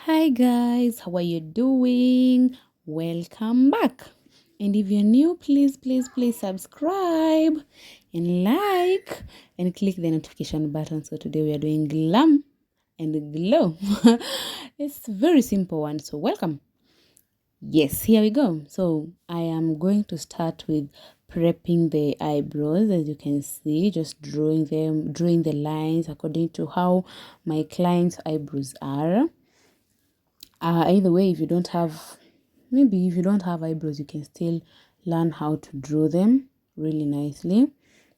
Hi guys, how are you doing? Welcome back. And if you're new, please subscribe and like and click the notification button. So today we are doing glam and glow. It's a very simple one. So welcome. Yes, here we go. So I am going to start with prepping the eyebrows. As you can see, just drawing the lines according to how my client's eyebrows are. Either way, if you don't have eyebrows, you can still learn how to draw them really nicely.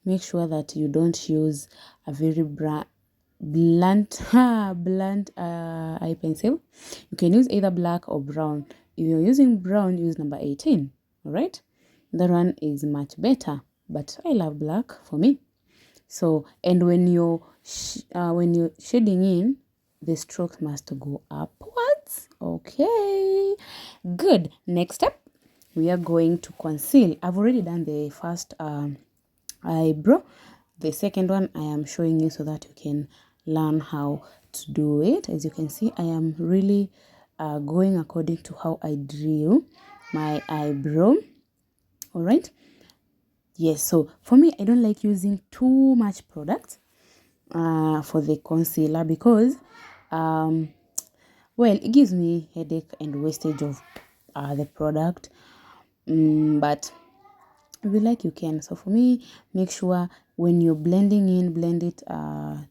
Make sure that you don't use a very blunt eye pencil. You can use either black or brown. If you're using brown, use number 18. All right, that one is much better, but I love black for me. So, and when you're shading in, the strokes must go upwards. Okay, good. Next step, we are going to conceal. I've already done the first eyebrow. The second one I am showing you so that you can learn how to do it. As you can see, I am really going according to how I drew my eyebrow. All right. Yes, so for me, I don't like using too much product for the concealer because well, it gives me headache and wastage of the product, but if you like, you can. So for me, make sure when you're blending in, blend it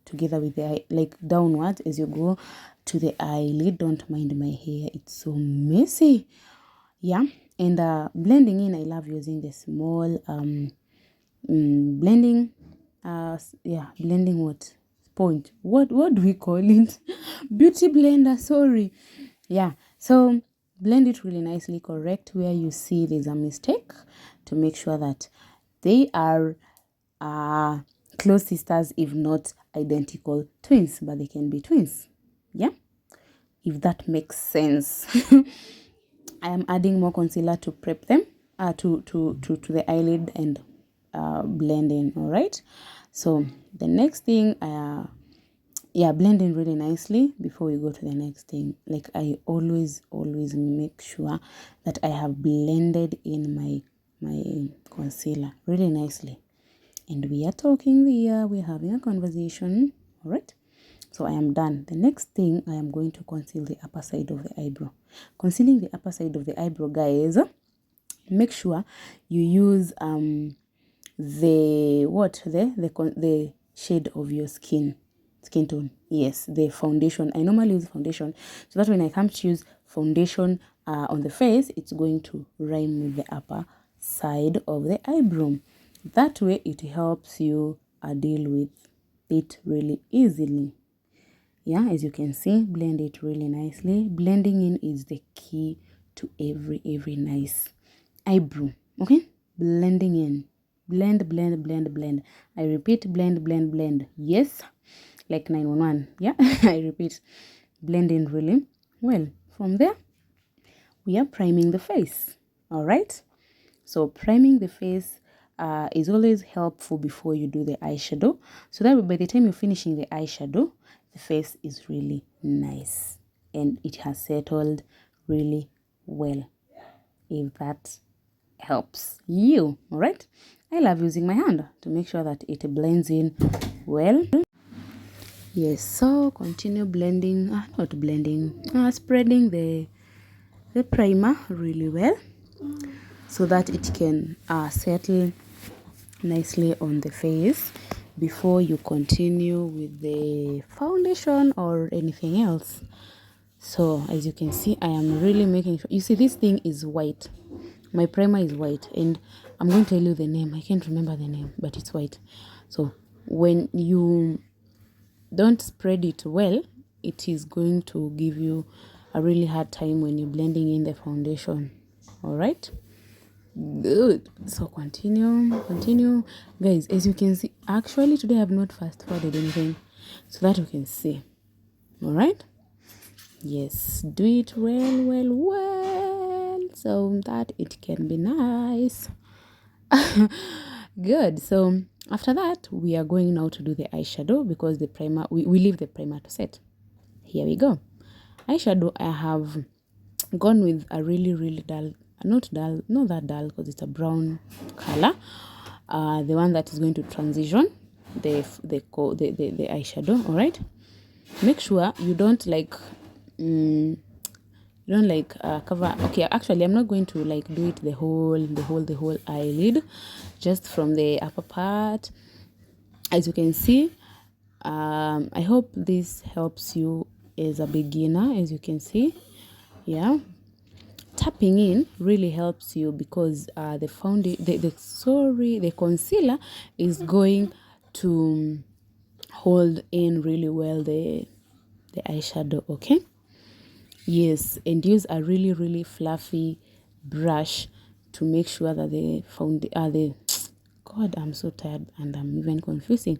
together with the eye, like downwards as you go to the eyelid. Don't mind my hair, it's so messy. Yeah, and blending in, I love using the small blending blending what sponge, what do we call it? Beauty blender, sorry. Yeah, so blend it really nicely. Correct where you see there's a mistake to make sure that they are close sisters, if not identical twins, but they can be twins. Yeah, if that makes sense. I am adding more concealer to prep them to the eyelid and blend in. All right, so the next thing blend in really nicely before we go to the next thing. Like I always make sure that I have blended in my concealer really nicely. And we are talking here, we're having a conversation. All right, so I am done. The next thing, I am going to conceal the upper side of the eyebrow. Concealing the upper side of the eyebrow, guys, make sure you use the shade of your skin tone. Yes, the foundation. I normally use foundation so that when I come to use foundation on the face, it's going to rhyme with the upper side of the eyebrow. That way it helps you deal with it really easily. Yeah, as you can see, blend it really nicely. Blending in is the key to every nice eyebrow. Okay, blending in, blend. I repeat, blend. Yes, like 911. Yeah, I repeat, blend in really well. From there, we are priming the face. All right, so priming the face is always helpful before you do the eyeshadow, so that by the time you're finishing the eyeshadow, the face is really nice and it has settled really well, if that helps you. All right, I love using my hand to make sure that it blends in well. Yes, so continue blending, spreading the primer really well so that it can settle nicely on the face before you continue with the foundation or anything else. So as you can see, I am really making sure. You see, this thing is white. My primer is white, and I'm going to tell you the name. I can't remember the name, but it's white. So when you don't spread it well, it is going to give you a really hard time when you're blending in the foundation. All right, good. So continue, guys. As you can see, actually today I have not fast forwarded anything so that you can see. All right, yes, do it well so that it can be nice. Good. So after that, we are going now to do the eyeshadow because the primer, we leave the primer to set. Here we go. eyeshadow, I have gone with a really dull, not that dull, because it's a brown color, the one that is going to transition the eyeshadow. All right, make sure you don't cover. Okay, actually I'm not going to do it the whole eyelid, just from the upper part. As you can see, I hope this helps you as a beginner. As you can see, yeah, tapping in really helps you, because the concealer is going to hold in really well the eyeshadow. Okay, yes, and use a really fluffy brush to make sure that the God, I'm so tired and I'm even confusing.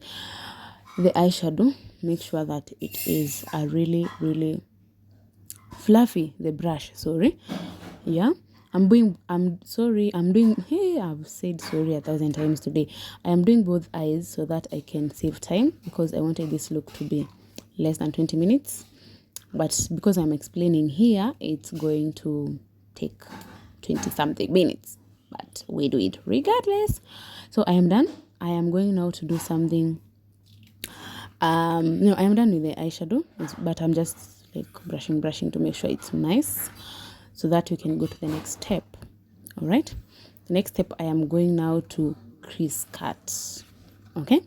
The eyeshadow, make sure that it is a really fluffy, the brush, sorry. Yeah, I'm sorry, hey, I've said sorry 1,000 times today. I am doing both eyes so that I can save time, because I wanted this look to be less than 20 minutes, but because I'm explaining here, it's going to take 20 something minutes, but we do it regardless. So I am done. I am going now to do something. No, I am done with the eyeshadow, but I'm just brushing to make sure it's nice, so that we can go to the next step. All right, the next step, I am going now to crease cut. Okay,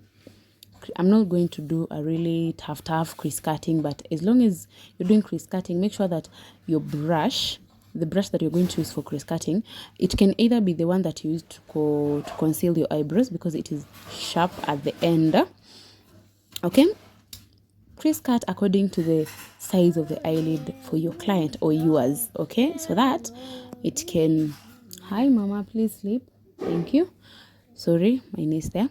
I'm not going to do a really tough crease cutting, but as long as you're doing crease cutting, make sure that your brush, the brush that you're going to use for crease cutting, it can either be the one that you use to conceal your eyebrows, because it is sharp at the end. Okay, crease cut according to the size of the eyelid for your client or yours. Okay, so that it can... Hi mama, please sleep. Thank you. Sorry, my niece there.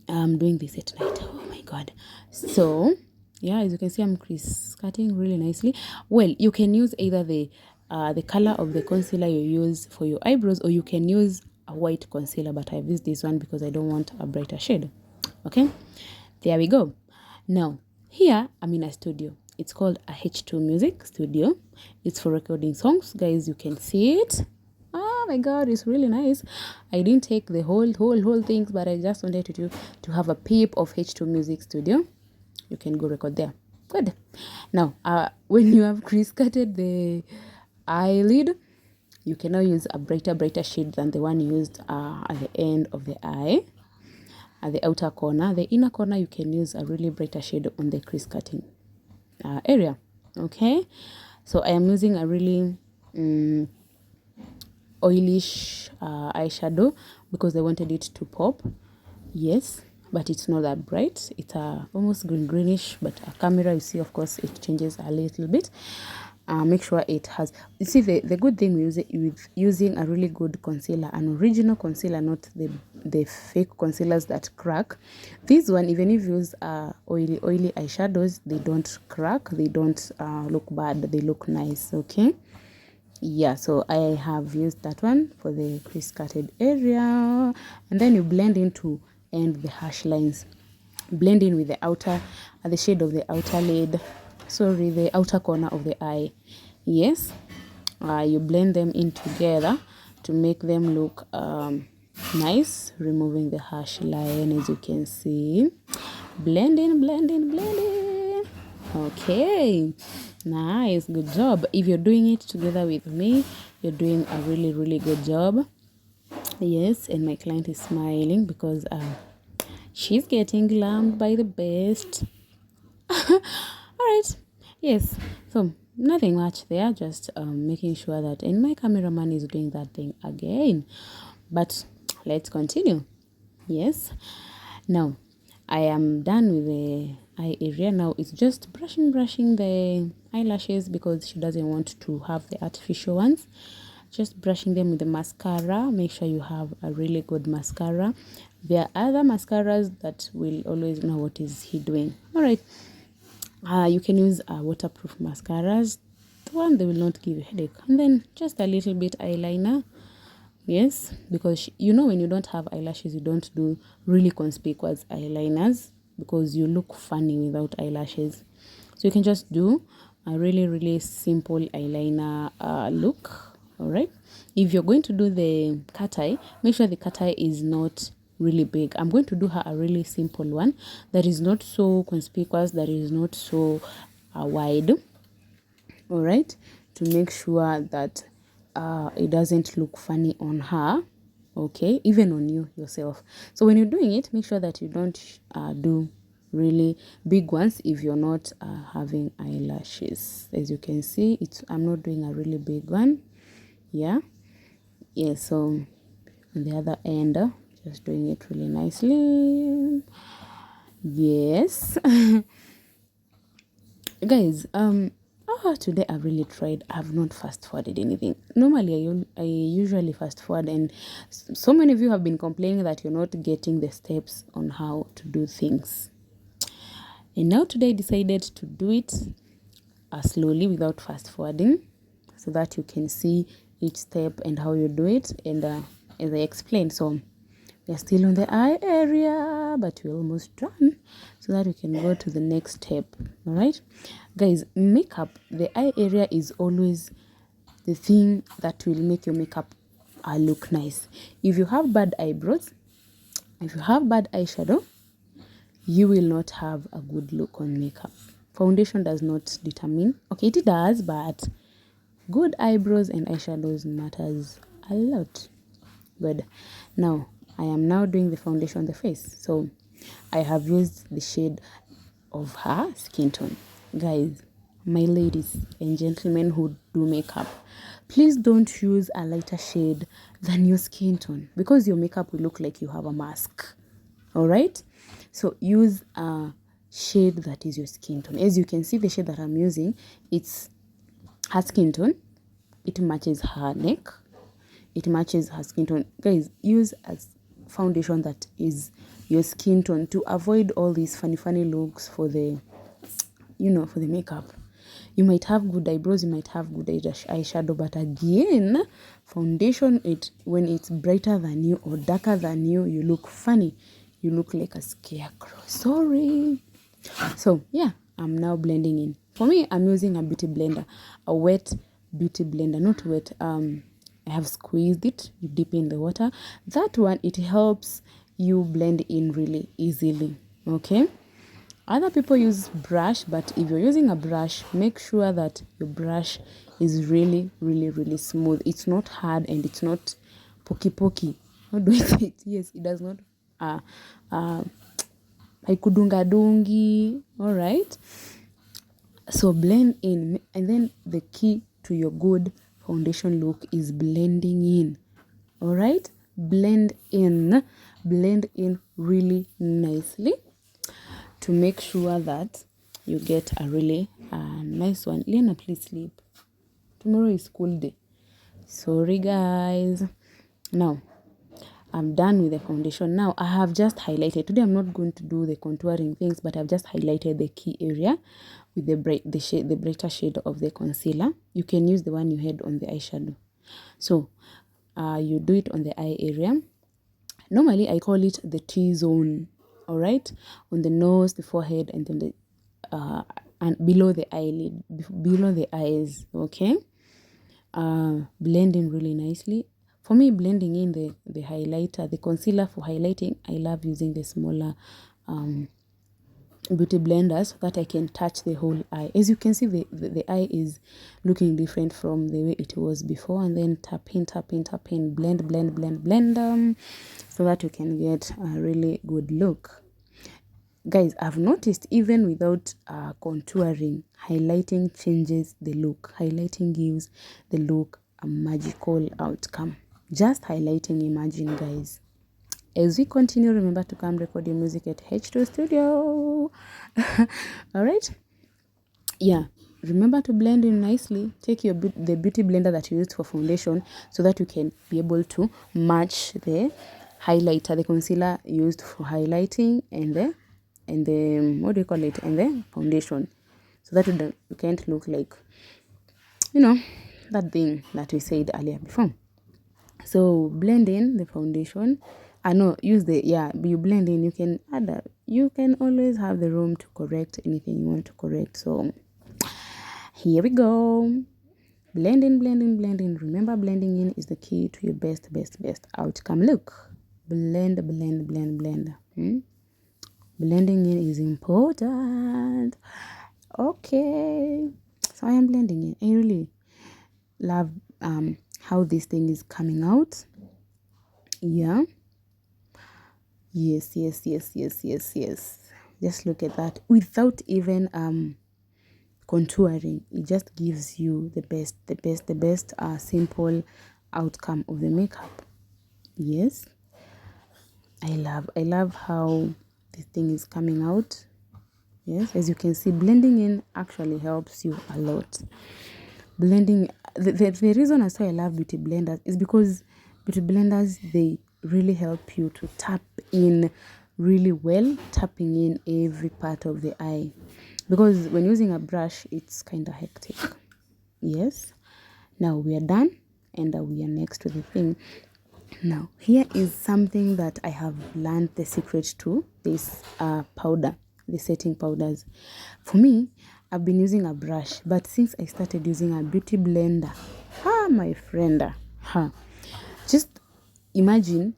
I'm doing this at night. Oh my god. So yeah, as you can see, I'm crease cutting really nicely. Well, you can use either the color of the concealer you use for your eyebrows, or you can use a white concealer, but I've used this one because I don't want a brighter shade. Okay, there we go. Now here I'm in a studio. It's called a H2 Music Studio. It's for recording songs, guys. You can see it. Oh my god, it's really nice. I didn't take the whole things, but I just wanted to have a peep of H2 Music Studio. You can go record there. Good. Now when you have crease cutted the eyelid, you can now use a brighter shade than the one used at the end of the eye, at the outer corner. The inner corner, you can use a really brighter shade on the crease cutting area. Okay, so I am using a really oilish eyeshadow, because I wanted it to pop. Yes, but it's not that bright. It's almost greenish, but a camera, you see, of course it changes a little bit. Make sure it has... You see, the good thing with using a really good concealer, an original concealer, not the fake concealers that crack. This one, even if you use oily eyeshadows, they don't crack, they don't look bad, they look nice. Okay, yeah, so I have used that one for the crease cutted area, and then you blend into and the harsh lines. Blend in with the outer, the shade of the outer lid, sorry, the outer corner of the eye. Yes, you blend them in together to make them look nice, removing the harsh line, as you can see. Blend in. Okay, nice, good job. If you're doing it together with me, you're doing a really good job. Yes, and my client is smiling because she's getting glammed by the best. All right, yes, so nothing much there, just making sure that... and my cameraman is doing that thing again, but let's continue. Yes, now I am done with the eye area. Now it's just brushing the eyelashes, because she doesn't want to have the artificial ones. Just brushing them with the mascara. Make sure you have a really good mascara. There are other mascaras that will always know what is he doing. All right, you can use waterproof mascaras, the one they will not give you headache. And then just a little bit eyeliner. Yes, because when you don't have eyelashes, you don't do really conspicuous eyeliners, because you look funny without eyelashes. So you can just do a really simple eyeliner look. All right, if you're going to do the cat eye, make sure the cat eye is not really big. I'm going to do her a really simple one that is not so conspicuous, that is not so wide. All right, to make sure that it doesn't look funny on her, okay, even on you yourself. So when you're doing it, make sure that you don't do really big ones if you're not having eyelashes. As you can see, I'm not doing a really big one. Yeah, so on the other end, just doing it really nicely. Yes. Guys, today I've really tried. I've not fast forwarded anything. Normally I usually fast forward, and so many of you have been complaining that you're not getting the steps on how to do things. And now today I decided to do it slowly without fast forwarding, so that you can see each step and how you do it. And as I explained, so we're still on the eye area, but we're almost done, so that we can go to the next step. All right, guys, makeup, the eye area is always the thing that will make your makeup look nice. If you have bad eyebrows, if you have bad eyeshadow, you will not have a good look on makeup. Foundation does not determine. Okay, it does, but good eyebrows and eyeshadows matters a lot. Good. Now, I am now doing the foundation on the face. So, I have used the shade of her skin tone. Guys, my ladies and gentlemen who do makeup, please don't use a lighter shade than your skin tone, because your makeup will look like you have a mask. All right? So, use a shade that is your skin tone. As you can see, the shade that I'm using, it's her skin tone. It matches her neck. It matches her skin tone. Guys, use a foundation that is your skin tone to avoid all these funny looks for the, for the makeup. You might have good eyebrows, you might have good eyeshadow, but again, foundation, when it's brighter than you or darker than you, you look funny. You look like a scarecrow. Sorry. So yeah, I'm now blending in. For me, I'm using a beauty blender, a wet beauty blender, not wet. I have squeezed it. You dip in the water. That one, it helps you blend in really easily. Okay. Other people use brush, but if you're using a brush, make sure that your brush is really smooth. It's not hard and it's not pokey. How do I say it? Yes, it does not haikudungadungi. All right, so blend in, and then the key to your good foundation look is blending in. All right, blend in really nicely to make sure that you get a really nice one. Lena, please sleep. Tomorrow is school day. Sorry guys. Now I'm done with the foundation. Now I have just highlighted. Today I'm not going to do the contouring things, but I've just highlighted the key area with the brighter shade of the concealer. You can use the one you had on the eyeshadow. So you do it on the eye area. Normally I call it the T-zone. All right, on the nose, the forehead, and then the and below the eyelid, below the eyes. Okay, blend in really nicely. For me, blending in the highlighter, the concealer for highlighting, I love using the smaller beauty blenders so that I can touch the whole eye. As you can see, the eye is looking different from the way it was before. And then tap in, blend so that you can get a really good look. Guys, I've noticed even without contouring, highlighting changes the look. Highlighting gives the look a magical outcome. Just highlighting, imagine guys. As we continue, remember to come record your music at H2 Studio. All right. Yeah. Remember to blend in nicely. Take the beauty blender that you used for foundation so that you can be able to match the highlighter, the concealer used for highlighting, and the what do you call it, and the foundation, so that you can't look like, that thing that we said earlier before. So blend in the foundation. You blend in. You can you can always have the room to correct anything you want to correct. So Here we go. Blending, blending, blending. Remember, blending in is the key to your best outcome. Look, blend, blend, blend, blend. Blending in is important. Okay, so I am blending in. I really love how this thing is coming out. Yeah. Yes. Just look at that. Without even contouring, it just gives you the best simple outcome of the makeup. Yes, I love how this thing is coming out. Yes, as you can see, blending in actually helps you a lot. Blending, the reason I say I love beauty blenders is because beauty blenders, they really help you to tap in really well, tapping in every part of the eye, because when using a brush it's kind of hectic. Yes, now we are done, and we are next to the thing. Now here is something that I have learned the secret to this powder, the setting powders. For me, I've been using a brush, but since I started using a beauty blender, my friend, just imagine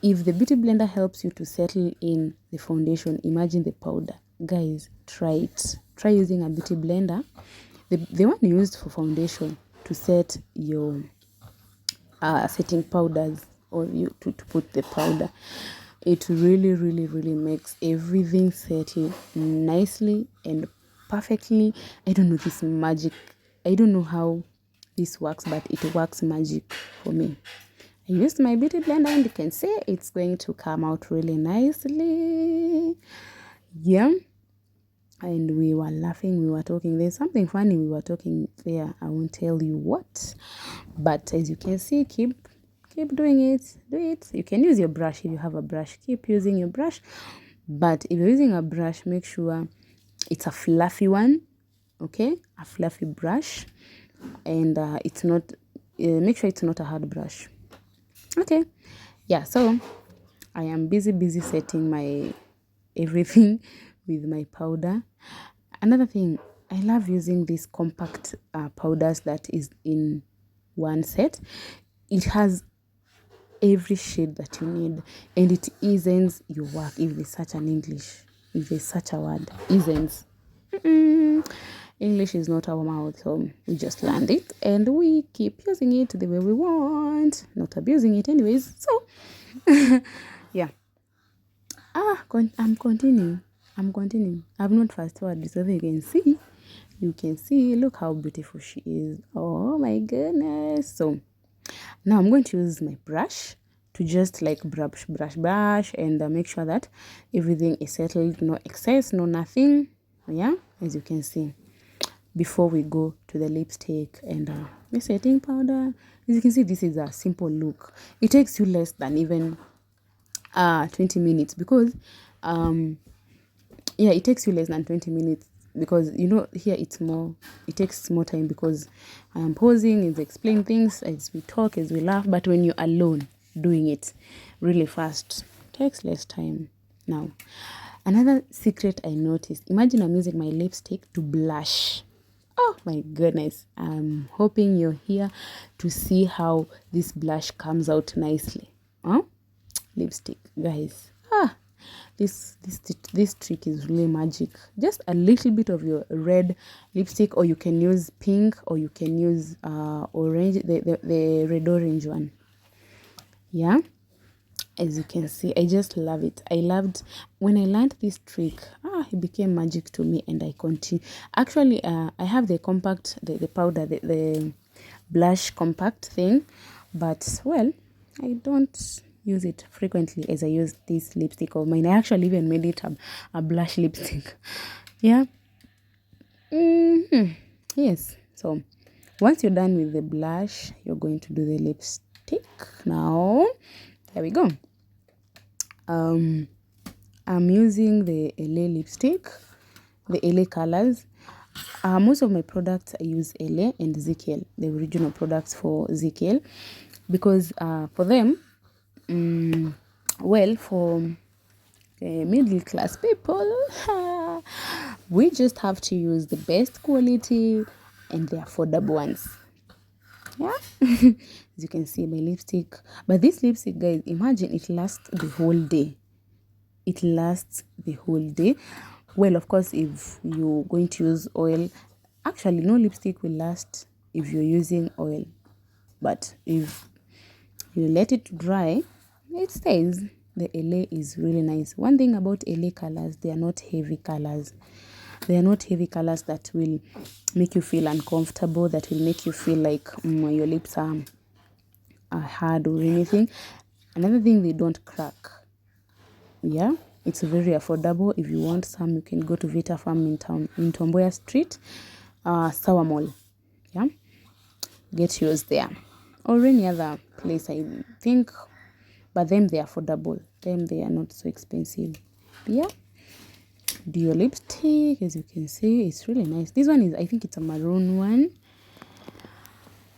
if the beauty blender helps you to settle in the foundation, imagine the powder. Guys, try it. Try using a beauty blender, the one used for foundation, to set your setting powders, or you to put the powder. It really makes everything settle nicely and perfectly. I don't know this magic. I don't know how this works, but it works magic for me. I used my beauty blender, and you can see it's going to come out really nicely. Yeah. And we were laughing, we were talking. There's something funny we were talking there. I won't tell you what. But as you can see, keep doing it. Do it. You can use your brush if you have a brush. Keep using your brush. But if you're using a brush, make sure it's a fluffy one. Okay? A fluffy brush. And it's not, make sure it's not a hard brush. Okay. Yeah, so I am busy setting my everything with my powder. Another thing, I love using these compact powders that is in one set. It has every shade that you need, and it eases your work. If there's such a word, eases. English is not our mouth, so we just learned it and we keep using it the way we want, not abusing it anyways. So yeah. I'm continuing. I've not fast forwarded so you can see, look how beautiful she is. Oh my goodness. So now I'm going to use my brush to just like brush and make sure that everything is settled, no excess, no nothing. Yeah, as you can see, before we go to the lipstick and the setting powder. As you can see, this is a simple look. It takes you less than even 20 minutes, because it takes you less than 20 minutes, because here it takes more time, because I am pausing and explaining things as we talk, as we laugh. But when you're alone doing it really fast, it takes less time. Now, another secret I noticed, imagine I'm using my lipstick to blush. Oh my goodness, I'm hoping you're here to see how this blush comes out nicely. Lipstick, guys, this trick is really magic. Just a little bit of your red lipstick, or you can use pink, or you can use orange, the red orange one. Yeah, as you can see, I just love it. I loved when I learned this trick. It became magic to me, and I continue. Actually, I have the compact, the powder, the blush compact thing, but well, I don't use it frequently as I use this lipstick of mine. I actually even made it a blush lipstick. Yeah. Yes. So once you're done with the blush, you're going to do the lipstick. Now, here we go. I'm using the LA lipstick, the LA colors. Most of my products I use LA and ZKL, the original products for ZKL, because for them, for middle class people, we just have to use the best quality and the affordable ones. Yeah. As you can see, my lipstick. But this lipstick, guys, imagine it lasts the whole day. It lasts the whole day. Well, of course, if you're going to use oil, actually no lipstick will last if you're using oil, but if you let it dry, it stays. The LA is really nice. One thing about LA colors, they are not heavy colors. They are not heavy colors that will make you feel uncomfortable, that will make you feel like your lips are hard or anything. Another thing, they don't crack. Yeah, it's very affordable. If you want some, you can go to Vita Farm in town, in Tomboya Street, Sour Mall. Yeah, get yours there, or any other place, I think. But them, they're affordable. Them, they are not so expensive. Yeah, do your lipstick. As you can see, it's really nice. This one is, I think it's a maroon one,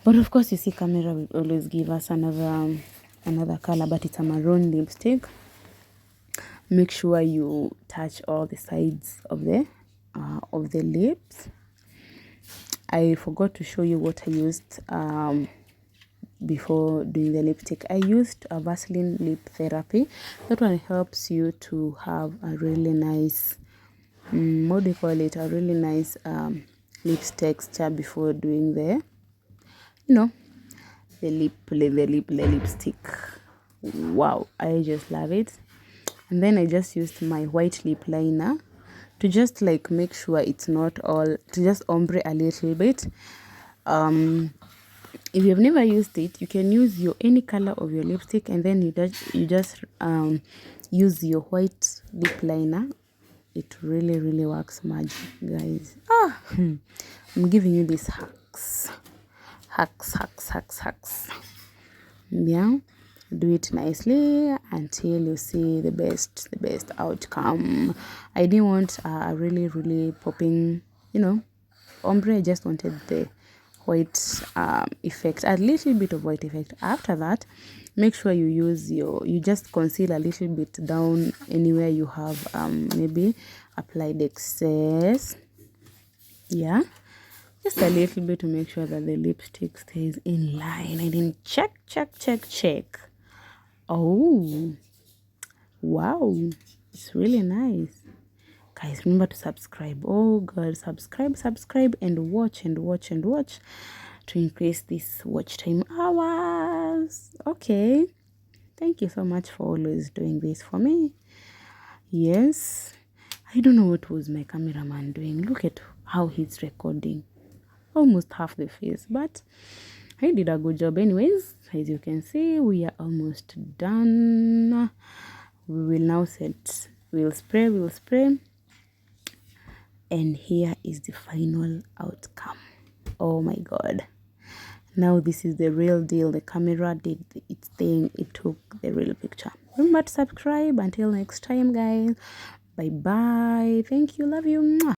but of course, you see, camera will always give us another color, but it's a maroon lipstick. Make sure you touch all the sides of the lips. I forgot to show you what I used before doing the lipstick. I used a Vaseline lip therapy. That one helps you to have a really nice, what do you call it, a really nice lips texture before doing the lipstick. Wow, I just love it. And then I just used my white lip liner to just like make sure it's not all, to just ombre a little bit. If you've never used it, you can use any color of your lipstick, and then you just use your white lip liner. It really works magic, guys. I'm giving you these hacks. Yeah, do it nicely until you see the best outcome. I didn't want a really popping, ombre. I just wanted the white effect, a little bit of white effect. After that, make sure you use you just conceal a little bit down anywhere you have maybe applied excess. Yeah, just a little bit to make sure that the lipstick stays in line. I didn't check. Oh, wow, it's really nice. Guys, remember to subscribe. Oh God, subscribe and watch to increase this watch time hours. Okay, thank you so much for always doing this for me. Yes, I don't know what was my cameraman doing. Look at how he's recording almost half the face, but I did a good job anyways. As you can see, we are almost done. We will now set, we'll spray, and here is the final outcome. Oh my God, now this is the real deal. The camera did its thing. It took the real picture. Remember to subscribe. Until next time, guys, bye bye. Thank you, love you.